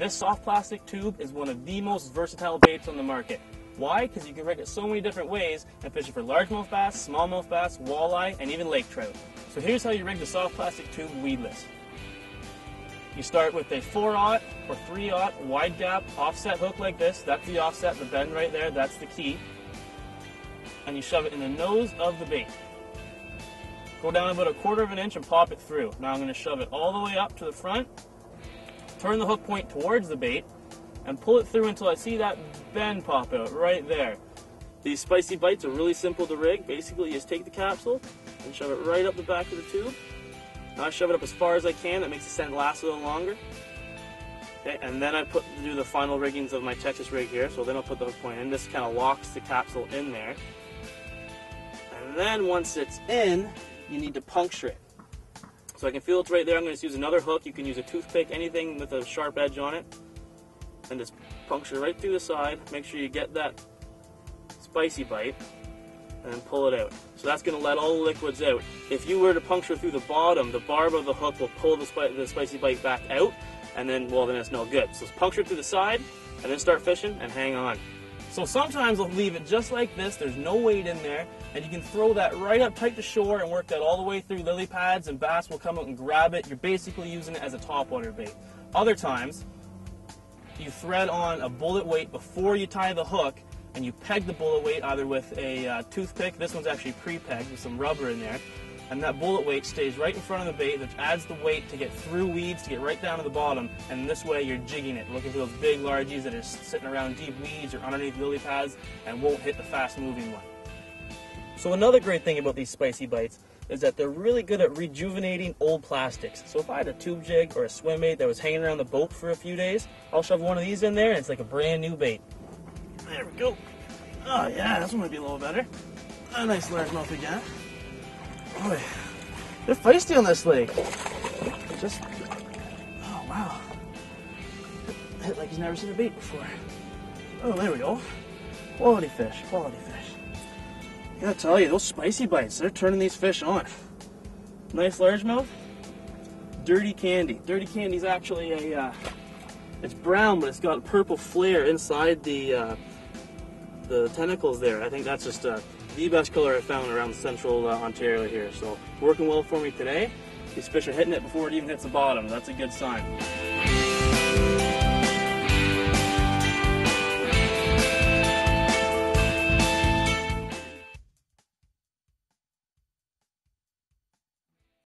This soft plastic tube is one of the most versatile baits on the market. Why? Because you can rig it so many different ways and fish it for largemouth bass, smallmouth bass, walleye, and even lake trout. So here's how you rig the soft plastic tube weedless. You start with a 4/0 or 3/0 wide gap offset hook like this. That's the offset, the bend right there, that's the key. And you shove it in the nose of the bait. Go down about 1/4 of an inch and pop it through. Now I'm going to shove it all the way up to the front, turn the hook point towards the bait, and pull it through until I see that bend pop out right there. These spicy bites are really simple to rig. Basically, you just take the capsule and shove it right up the back of the tube. Now I shove it up as far as I can. That makes the scent last a little longer. Okay, and then I do the final riggings of my Texas rig here. So then I'll put the hook point in. This kind of locks the capsule in there. And then once it's in, you need to puncture it. So I can feel it's right there. I'm going to use another hook. You can use a toothpick, anything with a sharp edge on it. And just puncture right through the side. Make sure you get that spicy bite and then pull it out. So that's going to let all the liquids out. If you were to puncture through the bottom, the barb of the hook will pull the spicy bite back out, and then it's no good. So puncture through the side and then start fishing and hang on. So sometimes I'll leave it just like this. There's no weight in there, and you can throw that right up tight to shore and work that all the way through lily pads, and bass will come out and grab it. You're basically using it as a topwater bait. Other times, you thread on a bullet weight before you tie the hook, and you peg the bullet weight either with a toothpick. This one's actually pre-pegged with some rubber in there, and that bullet weight stays right in front of the bait, which adds the weight to get through weeds, to get right down to the bottom, and this way you're jigging it, looking for those big largies that are sitting around deep weeds or underneath lily pads and won't hit the fast moving one. So another great thing about these spicy bites is that they're really good at rejuvenating old plastics. So if I had a tube jig or a swim bait that was hanging around the boat for a few days, I'll shove one of these in there and it's like a brand new bait. There we go. Oh yeah, this one might be a little better. A nice largemouth again. Boy, they're feisty on this lake. Oh wow. Hit like he's never seen a bait before. Oh, there we go. Quality fish, quality fish. I gotta tell you, those spicy bites, they're turning these fish on. Nice largemouth. Dirty candy. Dirty candy's actually it's brown, but it's got a purple flare inside the tentacles there. I think that's just the best color I found around central Ontario here. So working well for me today. These fish are hitting it before it even hits the bottom. That's a good sign.